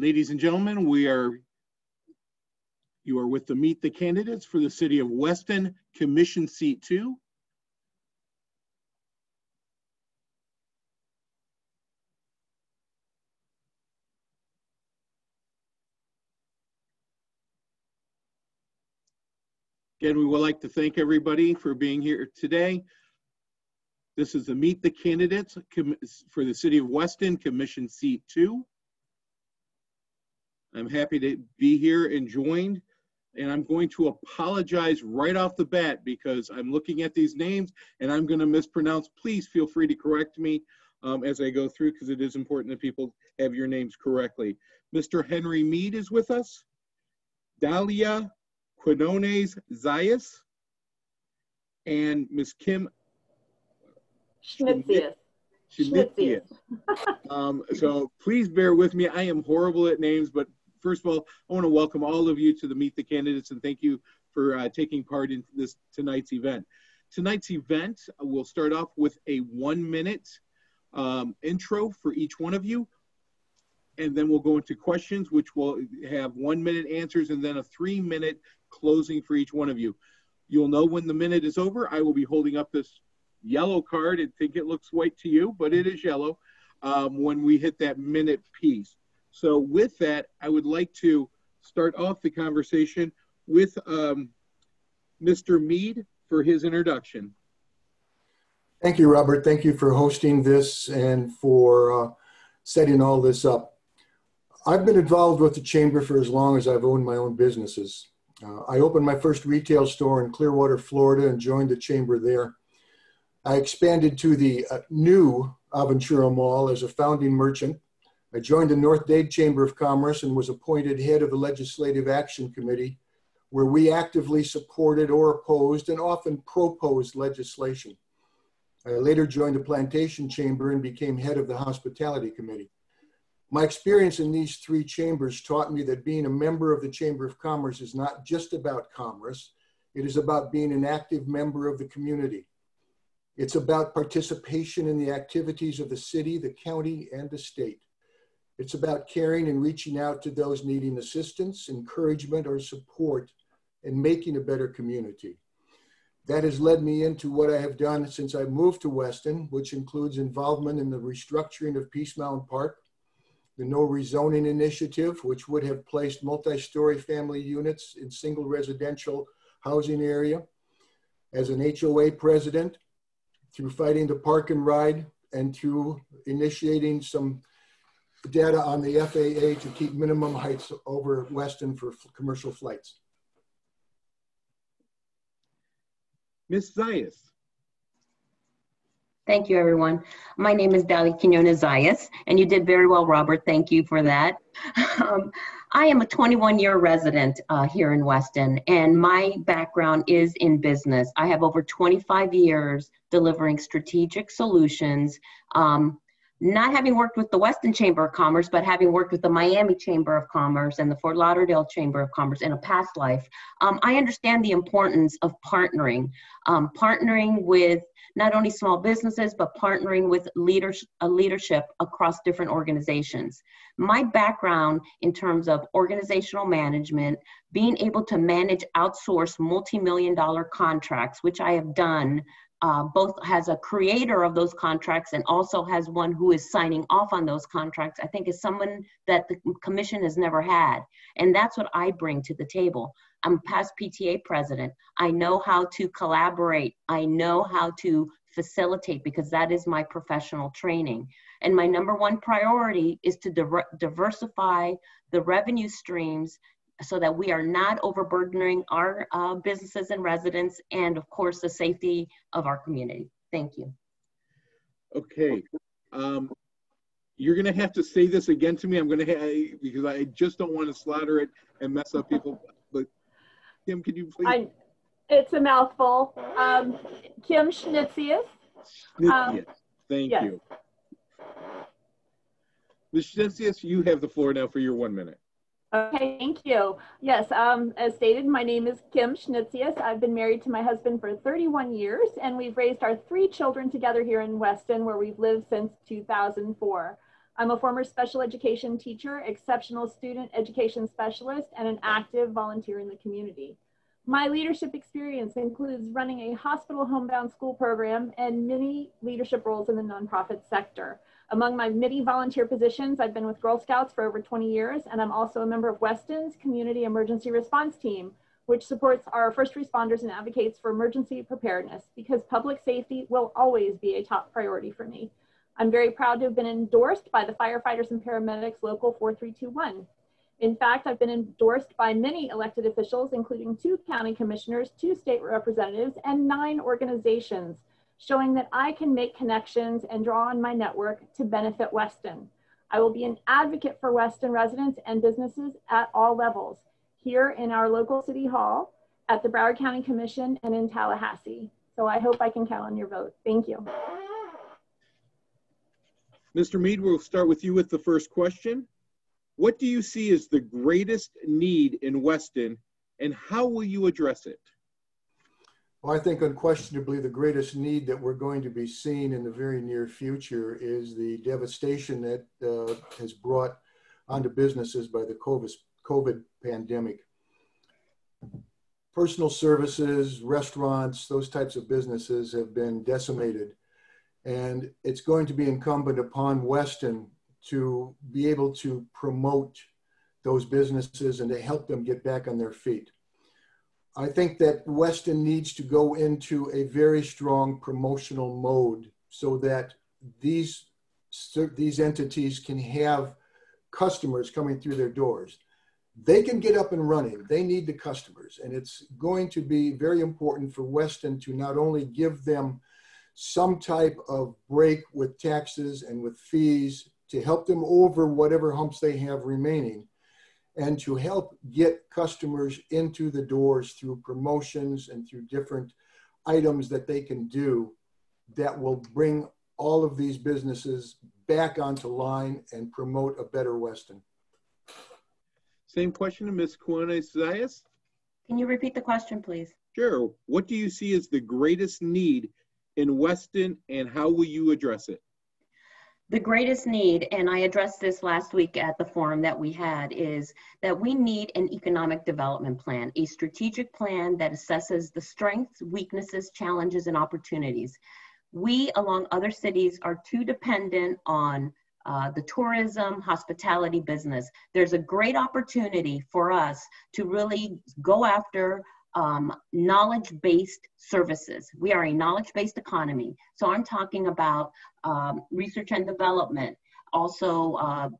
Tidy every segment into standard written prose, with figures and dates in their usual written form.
Ladies and gentlemen, you are with the Meet the Candidates for the City of Weston, Commission Seat 2. Again, we would like to thank everybody for being here today. This is the Meet the Candidates for the City of Weston, Commission Seat 2. I'm happy to be here and joined, and I'm going to apologize right off the bat because I'm looking at these names and I'm going to mispronounce. Please feel free to correct me as I go through, because it is important that people have your names correctly. Mr. Henry Mead is with us. Dalia Quinones Zayas, and Ms. Kim Schnitzius. So please bear with me. I am horrible at names, but first of all, I want to welcome all of you to the Meet the Candidates and thank you for taking part in tonight's event. Tonight's event will start off with a 1-minute intro for each one of you. And then we'll go into questions, which will have 1-minute answers and then a 3-minute closing for each one of you. You'll know when the minute is over. I will be holding up this yellow card and think it looks white to you, but it is yellow when we hit that minute piece. So with that, I would like to start off the conversation with Mr. Mead for his introduction. Thank you, Robert. Thank you for hosting this and for setting all this up. I've been involved with the Chamber for as long as I've owned my own businesses. I opened my first retail store in Clearwater, Florida, and joined the Chamber there. I expanded to the new Aventura Mall as a founding merchant. I joined the North Dade Chamber of Commerce and was appointed head of the Legislative Action Committee, where we actively supported or opposed and often proposed legislation. I later joined the Plantation Chamber and became head of the Hospitality Committee. My experience in these three chambers taught me that being a member of the Chamber of Commerce is not just about commerce. It is about being an active member of the community. It's about participation in the activities of the city, the county, and the state. It's about caring and reaching out to those needing assistance, encouragement, or support, and making a better community. That has led me into what I have done since I moved to Weston, which includes involvement in the restructuring of Peace Mountain Park, the no rezoning initiative, which would have placed multi-story family units in single residential housing area, as an HOA president, through fighting the park and ride, and through initiating some data on the FAA to keep minimum heights over Weston for commercial flights. Ms. Zayas. Thank you, everyone. My name is Dalia Quinones Zayas, and you did very well, Robert. Thank you for that. I am a 21-year resident here in Weston, and my background is in business. I have over 25 years delivering strategic solutions, not having worked with the Weston Chamber of Commerce, but having worked with the Miami Chamber of Commerce and the Fort Lauderdale Chamber of Commerce in a past life. I understand the importance of partnering with not only small businesses, but partnering with leadership across different organizations. My background in terms of organizational management, being able to manage outsource multi-million-dollar contracts, which I have done, both as a creator of those contracts and also as one who is signing off on those contracts, I think is someone that the commission has never had. And that's what I bring to the table. I'm a past PTA president. I know how to collaborate. I know how to facilitate because that is my professional training. And my number one priority is to diversify the revenue streams so that we are not overburdening our businesses and residents and, of course, the safety of our community. Thank you. Okay. You're going to have to say this again to me. I'm going to because I just don't want to slaughter it and mess up people. But Kim, could you please? It's a mouthful. Kim Schnitzius. Schnitzius. Thank yes. you. Ms. Schnitzius, you have the floor now for your 1 minute. Okay, thank you. Yes, as stated, my name is Kim Schnitzius. I've been married to my husband for 31 years, and we've raised our 3 children together here in Weston, where we've lived since 2004. I'm a former special education teacher, exceptional student education specialist, and an active volunteer in the community. My leadership experience includes running a hospital homebound school program and many leadership roles in the nonprofit sector. Among my many volunteer positions, I've been with Girl Scouts for over 20 years, and I'm also a member of Weston's Community Emergency Response Team, which supports our first responders and advocates for emergency preparedness, because public safety will always be a top priority for me. I'm very proud to have been endorsed by the Firefighters and Paramedics Local 4321. In fact, I've been endorsed by many elected officials, including 2 county commissioners, 2 state representatives, and 9 organizations, showing that I can make connections and draw on my network to benefit Weston. I will be an advocate for Weston residents and businesses at all levels, here in our local city hall, at the Broward County Commission, and in Tallahassee. So I hope I can count on your vote. Thank you. Mr. Mead, we'll start with you with the first question. What do you see as the greatest need in Weston, and how will you address it? Well, I think unquestionably the greatest need that we're going to be seeing in the very near future is the devastation that has brought onto businesses by the COVID pandemic. Personal services, restaurants, those types of businesses have been decimated. And it's going to be incumbent upon Weston to be able to promote those businesses and to help them get back on their feet. I think that Weston needs to go into a very strong promotional mode so that these entities can have customers coming through their doors. They can get up and running. They need the customers. And it's going to be very important for Weston to not only give them some type of break with taxes and with fees to help them over whatever humps they have remaining, and to help get customers into the doors through promotions and through different items that they can do that will bring all of these businesses back onto line and promote a better Weston. Same question to Ms. Schnitzius. Can you repeat the question, please? Sure. What do you see as the greatest need in Weston, and how will you address it? The greatest need, and I addressed this last week at the forum that we had, is that we need an economic development plan, a strategic plan that assesses the strengths, weaknesses, challenges, and opportunities. We, along other cities, are too dependent on the tourism, hospitality business. There's a great opportunity for us to really go after knowledge-based services. We are a knowledge-based economy. So I'm talking about research and development, also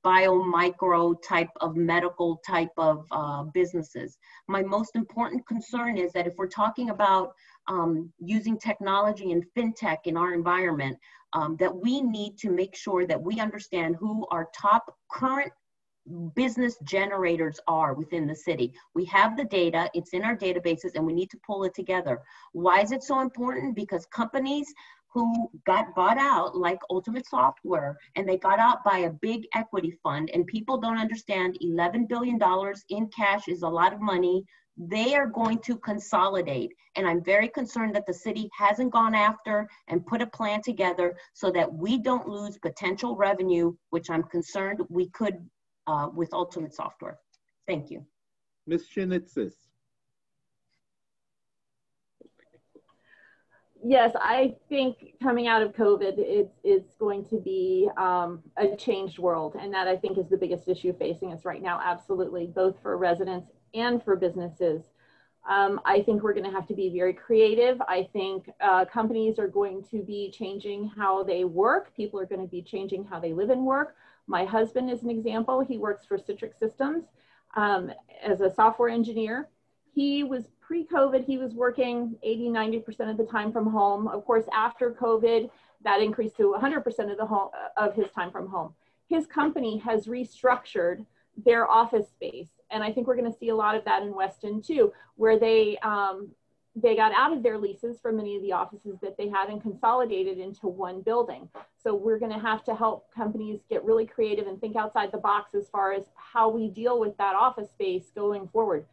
biomicro type of medical type of businesses. My most important concern is that if we're talking about using technology and fintech in our environment, that we need to make sure that we understand who our top current business generators are within the city. We have the data, it's in our databases, and we need to pull it together. Why is it so important? Because companies who got bought out, like Ultimate Software, and they got out by a big equity fund, and people don't understand $11 billion in cash is a lot of money. They are going to consolidate. And I'm very concerned that the city hasn't gone after and put a plan together so that we don't lose potential revenue, which I'm concerned we could with Ultimate Software. Thank you. Ms. Schnitzius. Yes, I think coming out of COVID, it's going to be a changed world. And that, I think, is the biggest issue facing us right now, absolutely, both for residents and for businesses. I think we're going to have to be very creative. I think companies are going to be changing how they work. People are going to be changing how they live and work. My husband is an example. He works for Citrix Systems as a software engineer. He was pre-COVID, he was working 80, 90% of the time from home. Of course, after COVID, that increased to 100% of his time from home. His company has restructured their office space. And I think we're going to see a lot of that in Weston too, where they got out of their leases for many of the offices that they had and consolidated into one building. So we're going to have to help companies get really creative and think outside the box as far as how we deal with that office space going forward.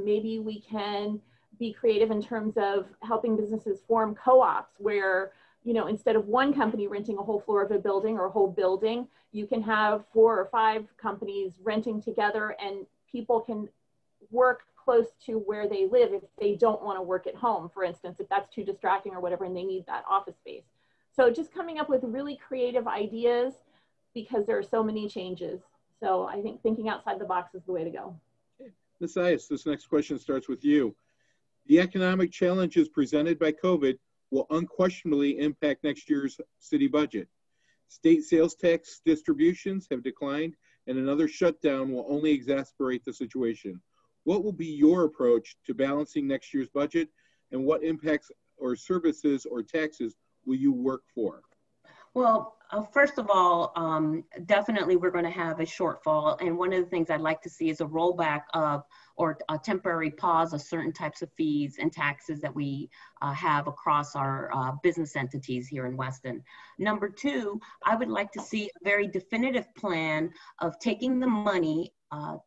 Maybe we can be creative in terms of helping businesses form co-ops where you know, instead of one company renting a whole floor of a building or a whole building, you can have 4 or 5 companies renting together, and people can work close to where they live if they don't want to work at home, for instance, if that's too distracting or whatever, and they need that office space. So just coming up with really creative ideas, because there are so many changes. So I think thinking outside the box is the way to go. Ms. Zayas, this next question starts with you. The economic challenges presented by COVID will unquestionably impact next year's city budget. State sales tax distributions have declined, and another shutdown will only exacerbate the situation. What will be your approach to balancing next year's budget, and what impacts or services or taxes will you work for? Well, first of all, definitely we're going to have a shortfall. And one of the things I'd like to see is a rollback of, or a temporary pause of certain types of fees and taxes that we have across our business entities here in Weston. Number 2, I would like to see a very definitive plan of taking the money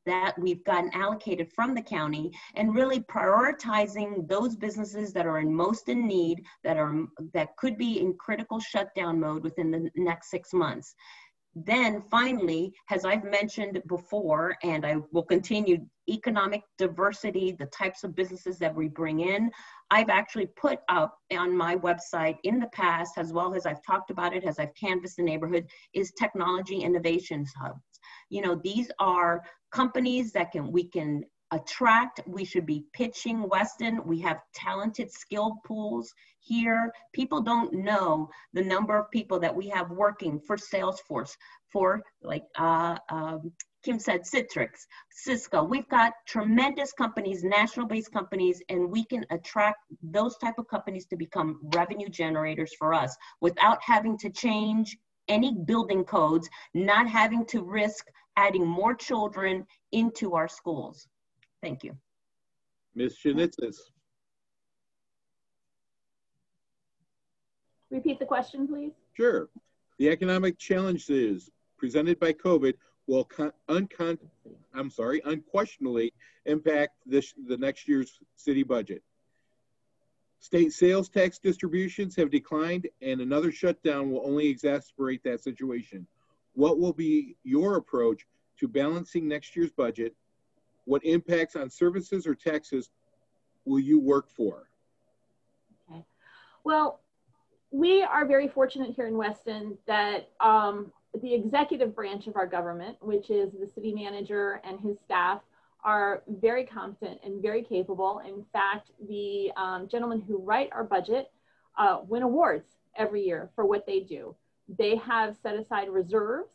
that we've gotten allocated from the county and really prioritizing those businesses that are in most in need, that could be in critical shutdown mode within the next 6 months. Then finally, as I've mentioned before, and I will continue, economic diversity, the types of businesses that we bring in. I've actually put up on my website in the past, as well as I've talked about it, as I've canvassed the neighborhood, is technology innovation hubs. You know, these are companies that we can attract. We should be pitching Weston. We have talented skill pools here. People don't know the number of people that we have working for Salesforce, for like Kim said, Citrix, Cisco. We've got tremendous companies, national-based companies, and we can attract those type of companies to become revenue generators for us without having to change any building codes, not having to risk adding more children into our schools. Thank you. Ms. Schnitzius. Repeat the question, please. Sure. The economic challenges presented by COVID will unquestionably impact the next year's city budget. State sales tax distributions have declined, and another shutdown will only exacerbate that situation. What will be your approach to balancing next year's budget? What impacts on services or taxes will you work for? Okay. Well, we are very fortunate here in Weston that the executive branch of our government, which is the city manager and his staff, are very competent and very capable. In fact, the gentlemen who write our budget win awards every year for what they do. They have set aside reserves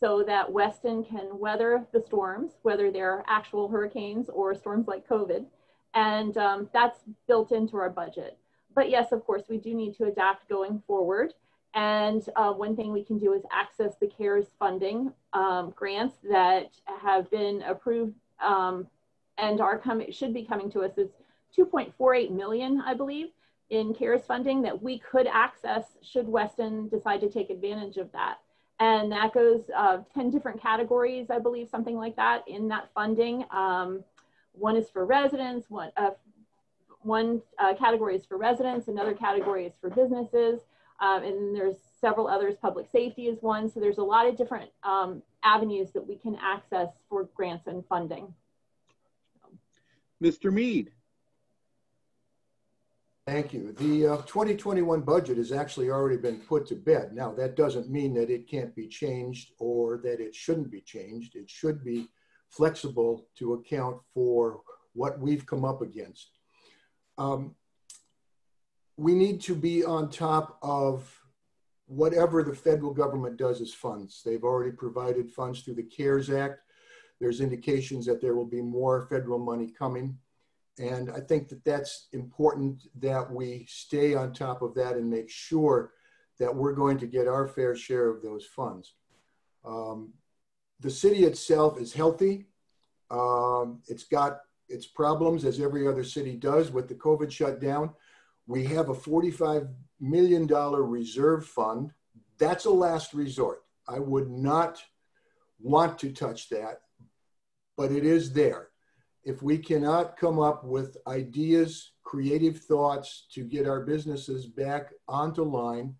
so that Weston can weather the storms, whether they're actual hurricanes or storms like COVID. And that's built into our budget. But yes, of course, we do need to adapt going forward. And one thing we can do is access the CARES funding grants that have been approved and should be coming to us. It's 2.48 million, I believe, in CARES funding that we could access should Weston decide to take advantage of that. And that goes 10 different categories, I believe, something like that in that funding. One is for residents, one category is for residents, another category is for businesses, and there's several others. Public safety is one. So there's a lot of different avenues that we can access for grants and funding. Mr. Mead. Thank you. The 2021 budget has actually already been put to bed. Now, that doesn't mean that it can't be changed or that it shouldn't be changed. It should be flexible to account for what we've come up against. We need to be on top of whatever the federal government does as funds. They've already provided funds through the CARES Act. There's indications that there will be more federal money coming. And I think that that's important that we stay on top of that and make sure that we're going to get our fair share of those funds. The city itself is healthy. It's got its problems, as every other city does with the COVID shutdown. We have a $45 million reserve fund. That's a last resort. I would not want to touch that, but it is there. If we cannot come up with ideas, creative thoughts to get our businesses back onto line,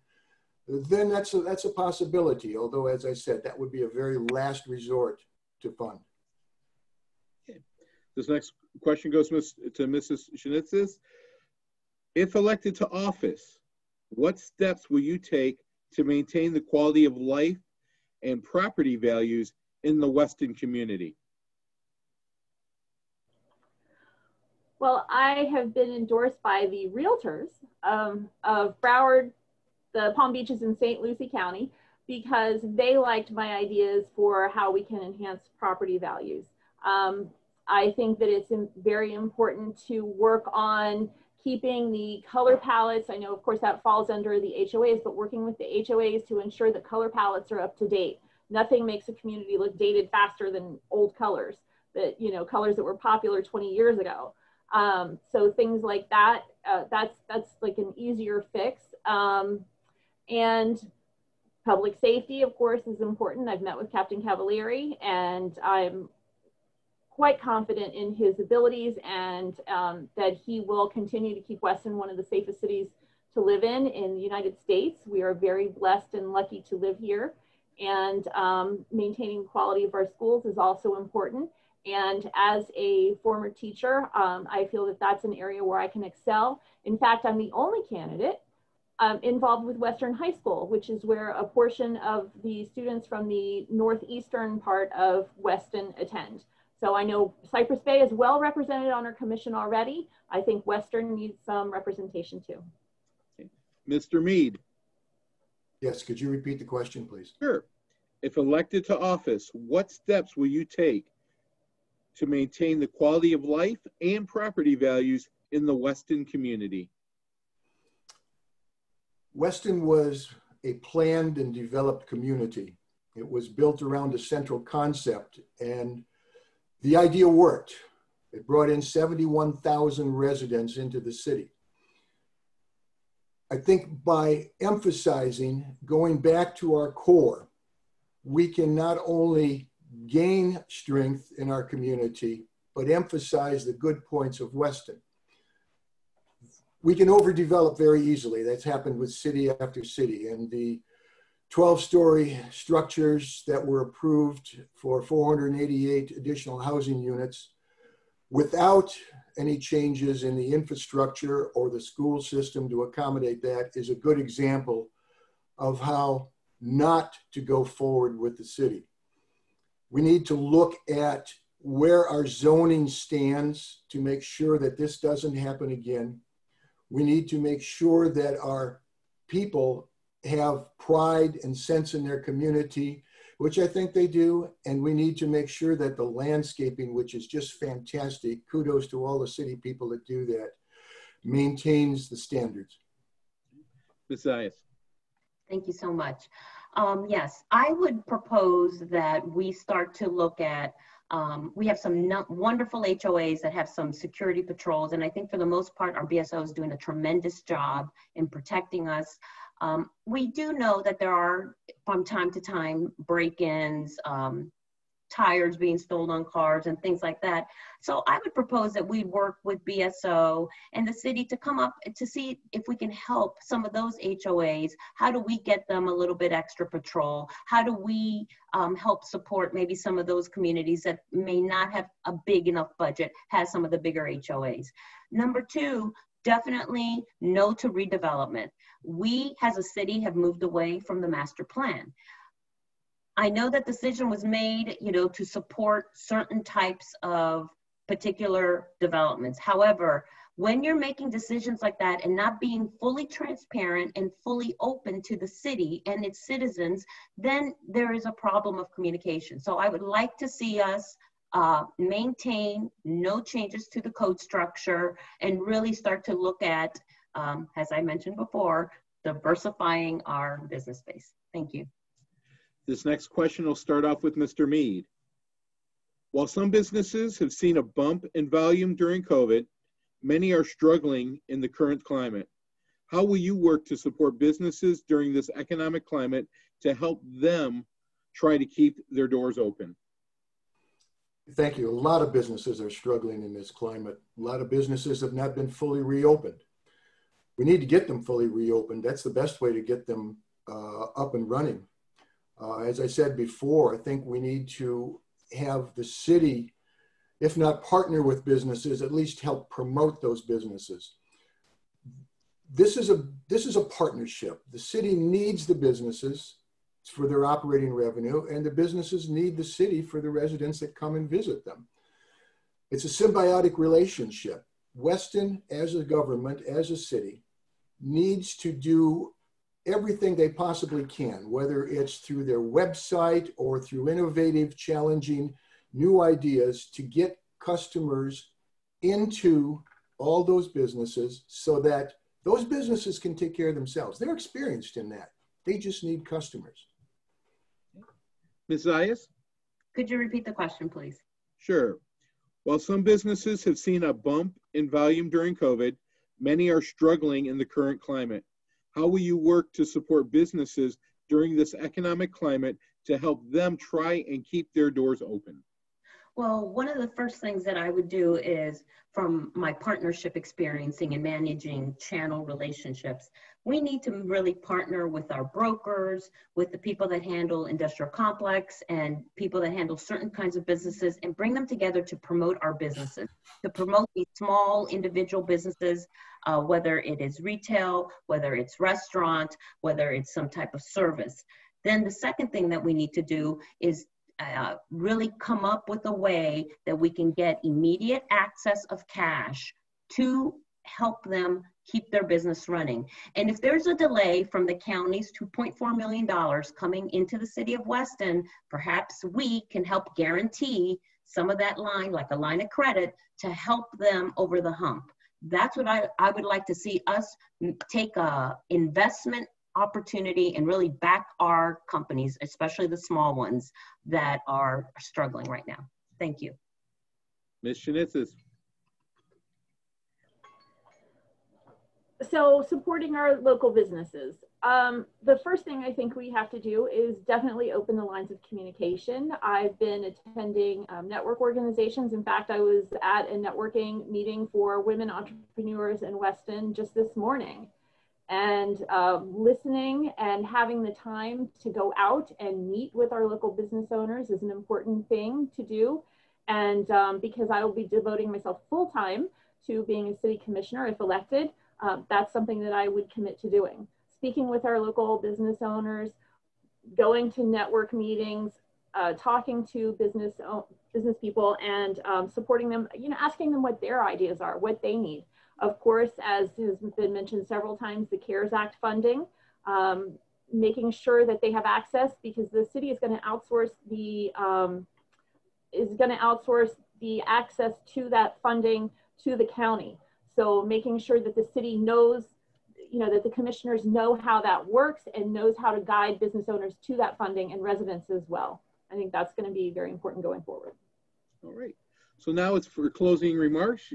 then that's a possibility. Although, as I said, that would be a very last resort to fund. Okay. This next question goes to Mrs. Schnitzius. If elected to office, what steps will you take to maintain the quality of life and property values in the Weston community? Well, I have been endorsed by the realtors of Broward, the Palm Beaches, and St. Lucie County because they liked my ideas for how we can enhance property values. I think that it's very important to work on keeping the color palettes. I know, of course, that falls under the HOAs, but working with the HOAs to ensure that color palettes are up to date. Nothing makes a community look dated faster than old colors, that, you know, colors that were popular 20 years ago. So things like that, that's like an easier fix. And public safety, of course, is important. I've met with Captain Cavalieri, and I'm quite confident in his abilities and that he will continue to keep Weston one of the safest cities to live in the United States. We are very blessed and lucky to live here, and maintaining the quality of our schools is also important. And as a former teacher, I feel that that's an area where I can excel. In fact, I'm the only candidate involved with Western High School, which is where a portion of the students from the northeastern part of Weston attend. So I know Cypress Bay is well represented on our commission already. I think Western needs some representation too. Okay. Mr. Mead. Yes, could you repeat the question, please? Sure. If elected to office, what steps will you take to maintain the quality of life and property values in the Weston community? Weston was a planned and developed community. It was built around a central concept, and the idea worked. It brought in 71,000 residents into the city. I think by emphasizing going back to our core, we can not only gain strength in our community, but emphasize the good points of Weston. We can overdevelop very easily. That's happened with city after city, and the 12-story structures that were approved for 488 additional housing units without any changes in the infrastructure or the school system to accommodate that is a good example of how not to go forward with the city. We need to look at where our zoning stands to make sure that this doesn't happen again. We need to make sure that our people have pride and sense in their community, which I think they do. And we need to make sure that the landscaping, which is just fantastic, kudos to all the city people that do that, maintains the standards. Ms. Zayas. Thank you so much. Yes, I would propose that we start to look at, we have some wonderful HOAs that have some security patrols, and I think for the most part, our BSO is doing a tremendous job in protecting us. We do know that there are, from time to time, break-ins, tires being stolen on cars and things like that. So I would propose that we work with BSO and the city to come up to see if we can help some of those HOAs. How do we get them a little bit extra patrol? How do we help support maybe some of those communities that may not have a big enough budget, has some of the bigger HOAs? Number two, definitely no to redevelopment. We as a city have moved away from the master plan. I know that decision was made, to support certain types of particular developments. However, when you're making decisions like that and not being fully transparent and fully open to the city and its citizens, then there is a problem of communication. So I would like to see us maintain no changes to the code structure and really start to look at, as I mentioned before, diversifying our business space. Thank you. This next question will start off with Mr. Mead. While some businesses have seen a bump in volume during COVID, many are struggling in the current climate. How will you work to support businesses during this economic climate to help them try to keep their doors open? Thank you. A lot of businesses are struggling in this climate. A lot of businesses have not been fully reopened. We need to get them fully reopened. That's the best way to get them up and running. As I said before, I think we need to have the city, if not partner with businesses, at least help promote those businesses. This is a partnership. The city needs the businesses for their operating revenue, and the businesses need the city for the residents that come and visit them. It's a symbiotic relationship. Weston, as a government, as a city, needs to do everything they possibly can, whether it's through their website or through innovative, challenging new ideas to get customers into all those businesses so that those businesses can take care of themselves. They're experienced in that. They just need customers. Ms. Zayas? Could you repeat the question, please? Sure. While some businesses have seen a bump in volume during COVID, many are struggling in the current climate. How will you work to support businesses during this economic climate to help them try and keep their doors open? Well, one of the first things that I would do is, from my partnership experiencing and managing channel relationships, we need to really partner with our brokers, with the people that handle industrial complex and people that handle certain kinds of businesses, and bring them together to promote our businesses, to promote these small individual businesses, whether it is retail, whether it's restaurant, whether it's some type of service. Then the second thing that we need to do is really come up with a way that we can get immediate access of cash to help them keep their business running. And if there's a delay from the county's $2.4 million coming into the city of Weston, perhaps we can help guarantee some of that line, like a line of credit, to help them over the hump. That's what I would like to see us take a investment opportunity and really back our companies, especially the small ones that are struggling right now. Thank you. Ms. Schnitzius. So supporting our local businesses. The first thing I think we have to do is definitely open the lines of communication. I've been attending network organizations. In fact, I was at a networking meeting for women entrepreneurs in Weston just this morning. And listening and having the time to go out and meet with our local business owners is an important thing to do. And because I will be devoting myself full time to being a city commissioner if elected, that's something that I would commit to doing. Speaking with our local business owners, going to network meetings, talking to business people, and supporting them, asking them what their ideas are, what they need. Of course, as has been mentioned several times, the CARES Act funding, making sure that they have access, because the city is going to outsource the access to that funding to the county. So making sure that the city knows, that the commissioners know how that works and knows how to guide business owners to that funding and residents as well. I think that's going to be very important going forward. All right. So now it's for closing remarks.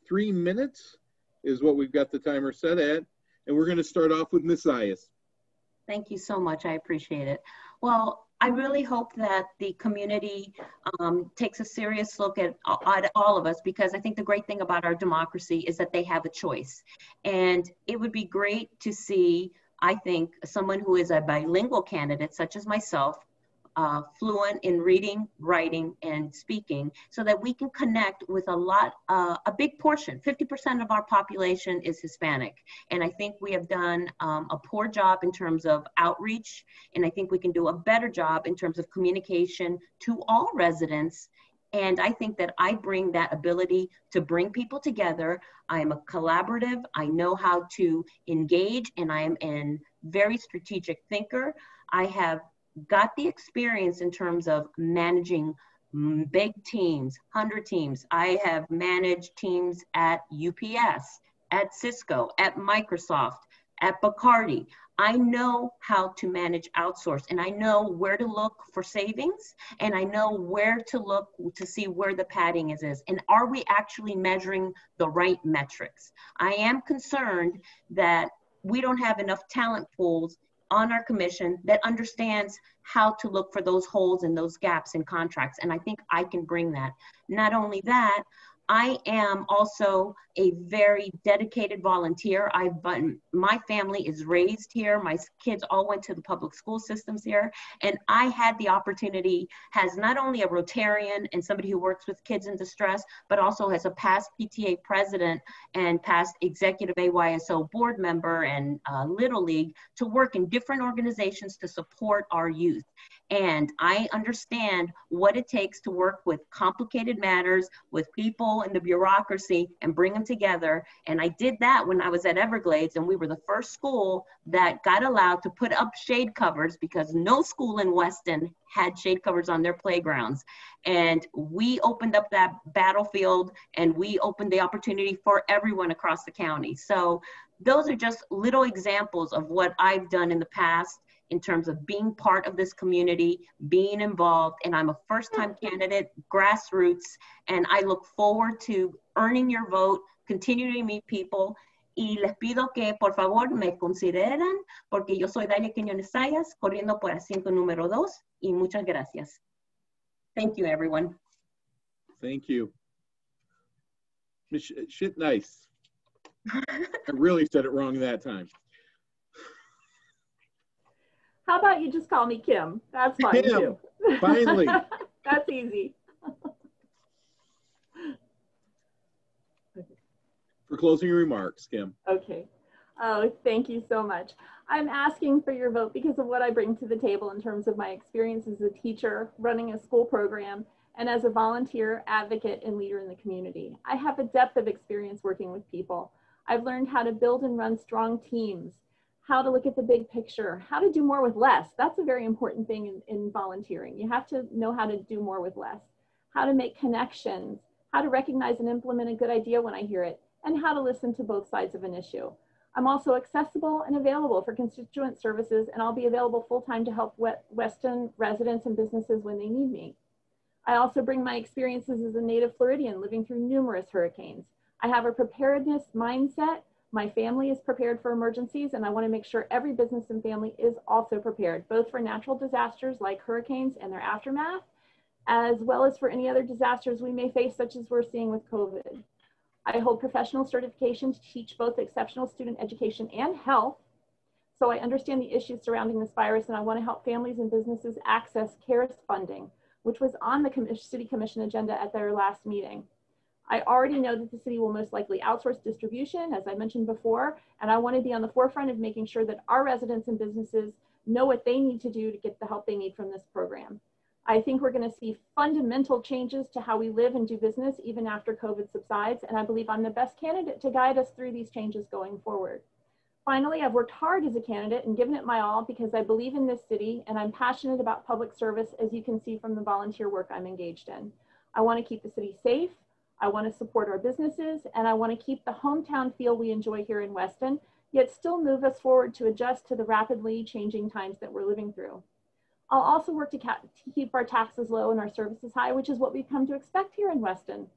3 minutes is what we've got the timer set at. And we're going to start off with Ms. Zayas. Thank you so much. I appreciate it. Well, I really hope that the community takes a serious look at all of us, because I think the great thing about our democracy is that they have a choice. And it would be great to see, I think, someone who is a bilingual candidate, such as myself, fluent in reading, writing, and speaking, so that we can connect with a big portion. 50% of our population is Hispanic. And I think we have done a poor job in terms of outreach. And I think we can do a better job in terms of communication to all residents. And I think that I bring that ability to bring people together. I am a collaborative. I know how to engage, and I am a very strategic thinker. I have got the experience in terms of managing big teams, 100 teams. I have managed teams at UPS, at Cisco, at Microsoft, at Bacardi. I know how to manage outsource, and I know where to look for savings, and I know where to look to see where the padding is. And are we actually measuring the right metrics? I am concerned that we don't have enough talent pools on our commission that understands how to look for those holes and those gaps in contracts. And I think I can bring that. Not only that, I am also a very dedicated volunteer. My family is raised here. My kids all went to the public school systems here. And I had the opportunity as not only a Rotarian and somebody who works with kids in distress, but also as a past PTA president and past executive AYSO board member and Little League, to work in different organizations to support our youth. And I understand what it takes to work with complicated matters, with people in the bureaucracy, and bring them together. And I did that when I was at Everglades, and we were the first school that got allowed to put up shade covers, because no school in Weston had shade covers on their playgrounds. And we opened up that battlefield, and we opened the opportunity for everyone across the county. So those are just little examples of what I've done in the past in terms of being part of this community, being involved, and I'm a first-time candidate, grassroots, and I look forward to earning your vote, continuing to meet people, y les pido que por favor me consideran, porque yo soy Dalia Quiñones Zayas, corriendo por asiento número 2, y muchas gracias. Thank you, everyone. Thank you. Shit nice. I really said it wrong that time. How about you just call me Kim? That's fine too. Finally. That's easy. For closing remarks, Kim. Okay. Oh, thank you so much. I'm asking for your vote because of what I bring to the table in terms of my experience as a teacher, running a school program, and as a volunteer, advocate, and leader in the community. I have a depth of experience working with people. I've learned how to build and run strong teams, how to look at the big picture, how to do more with less. That's a very important thing in volunteering. You have to know how to do more with less, how to make connections, how to recognize and implement a good idea when I hear it, and how to listen to both sides of an issue. I'm also accessible and available for constituent services, and I'll be available full-time to help Weston residents and businesses when they need me. I also bring my experiences as a native Floridian living through numerous hurricanes. I have a preparedness mindset. My family is prepared for emergencies, and I want to make sure every business and family is also prepared, both for natural disasters like hurricanes and their aftermath, as well as for any other disasters we may face, such as we're seeing with COVID. I hold professional certification to teach both exceptional student education and health, so I understand the issues surrounding this virus, and I want to help families and businesses access CARES funding, which was on the City Commission agenda at their last meeting. I already know that the city will most likely outsource distribution, as I mentioned before, and I want to be on the forefront of making sure that our residents and businesses know what they need to do to get the help they need from this program. I think we're going to see fundamental changes to how we live and do business even after COVID subsides, and I believe I'm the best candidate to guide us through these changes going forward. Finally, I've worked hard as a candidate and given it my all because I believe in this city and I'm passionate about public service, as you can see from the volunteer work I'm engaged in. I want to keep the city safe. I want to support our businesses, and I want to keep the hometown feel we enjoy here in Weston, yet still move us forward to adjust to the rapidly changing times that we're living through. I'll also work to keep our taxes low and our services high, which is what we've come to expect here in Weston.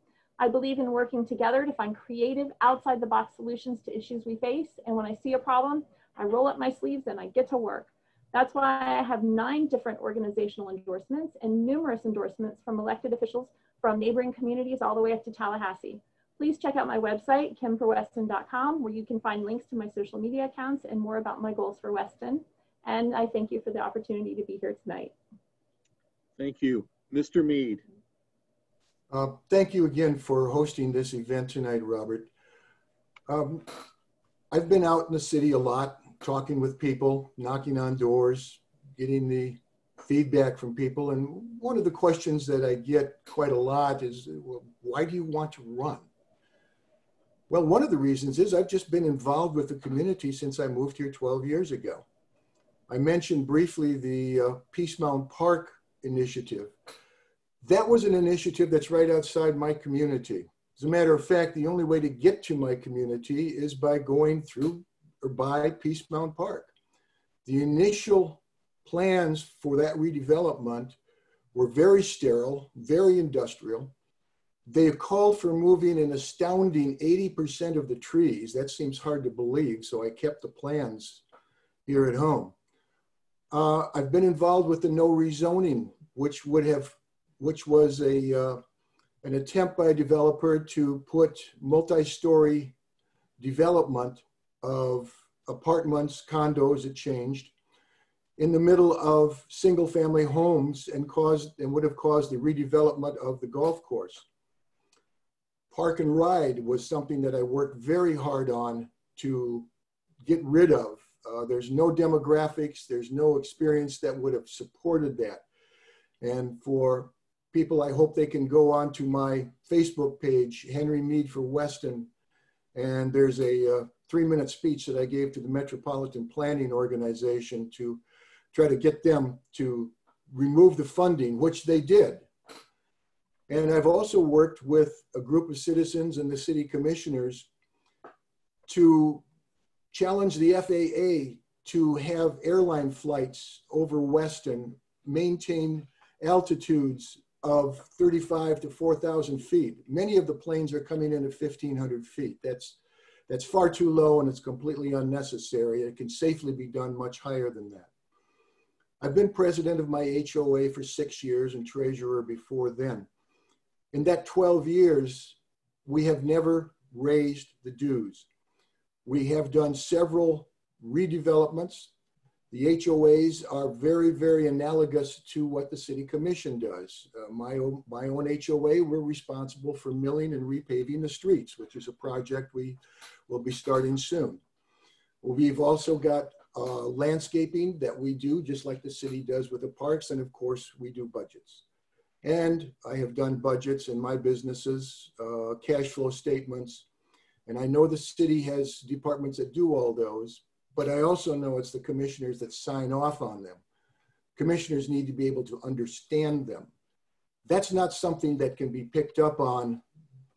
I believe in working together to find creative, outside-the-box solutions to issues we face, and when I see a problem, I roll up my sleeves and I get to work. That's why I have 9 different organizational endorsements and numerous endorsements from elected officials from neighboring communities all the way up to Tallahassee. Please check out my website, kimforweston.com, where you can find links to my social media accounts and more about my goals for Weston. And I thank you for the opportunity to be here tonight. Thank you. Mr. Mead. Thank you again for hosting this event tonight, Robert. I've been out in the city a lot, talking with people, knocking on doors, getting the feedback from people. And one of the questions that I get quite a lot is, well, why do you want to run? Well, one of the reasons is I've just been involved with the community since I moved here 12 years ago. I mentioned briefly the Peace Mountain Park initiative. That was an initiative that's right outside my community. As a matter of fact, the only way to get to my community is by going through or by Peace Mountain Park. The initial plans for that redevelopment were very sterile, very industrial. They called for moving an astounding 80% of the trees. That seems hard to believe, so I kept the plans here at home. I've been involved with the no rezoning, which was an attempt by a developer to put multi-story development of apartments, condos, it changed, in the middle of single-family homes and would have caused the redevelopment of the golf course. Park and ride was something that I worked very hard on to get rid of. There's no demographics, there's no experience that would have supported that. And for people, I hope they can go on to my Facebook page, Henry Mead for Weston, and there's a 3-minute speech that I gave to the Metropolitan Planning Organization to try to get them to remove the funding, which they did. And I've also worked with a group of citizens and the city commissioners to challenge the FAA to have airline flights over Weston maintain altitudes of 35 to 4,000 feet. Many of the planes are coming in at 1,500 feet. That's far too low and it's completely unnecessary. It can safely be done much higher than that. I've been president of my HOA for 6 years and treasurer before then. In that 12 years, we have never raised the dues. We have done several redevelopments. The HOAs are very, very analogous to what the city commission does. My own HOA, we're responsible for milling and repaving the streets, which is a project we will be starting soon. We've also got landscaping that we do, just like the city does with the parks, and of course, we do budgets. And I have done budgets in my businesses, cash flow statements, and I know the city has departments that do all those, but I also know it's the commissioners that sign off on them. Commissioners need to be able to understand them. That's not something that can be picked up on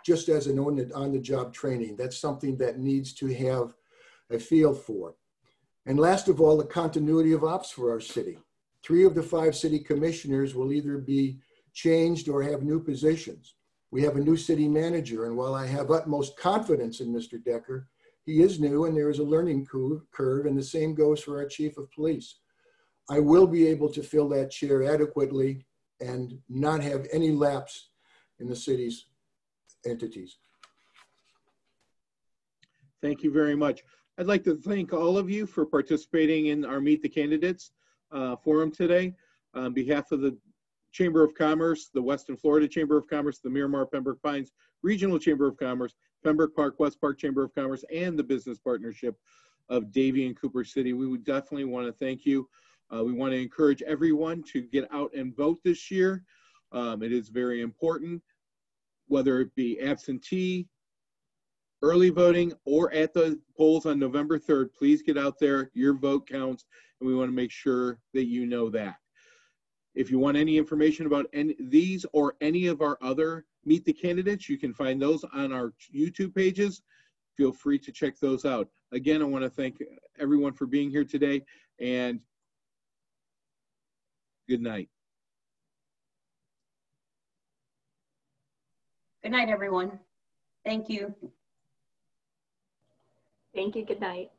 just as an on-the-job training. That's something that needs to have a feel for. And last of all, the continuity of ops for our city. 3 of the 5 city commissioners will either be changed or have new positions. We have a new city manager, and while I have utmost confidence in Mr. Decker, he is new and there is a learning curve, and the same goes for our chief of police. I will be able to fill that chair adequately and not have any lapse in the city's entities. Thank you very much. I'd like to thank all of you for participating in our Meet the Candidates forum today. On behalf of the Chamber of Commerce, the Western Florida Chamber of Commerce, the Miramar Pembroke Pines Regional Chamber of Commerce, Pembroke Park West Park Chamber of Commerce, and the Business Partnership of Davie and Cooper City, we would definitely want to thank you. We want to encourage everyone to get out and vote this year. It is very important, whether it be absentee, early voting, or at the polls on November 3rd. Please get out there. Your vote counts, and we want to make sure that you know that. If you want any information about these or any of our other Meet the Candidates, you can find those on our YouTube pages. Feel free to check those out. Again, I want to thank everyone for being here today, and good night. Good night, everyone. Thank you. Thank you. Good night.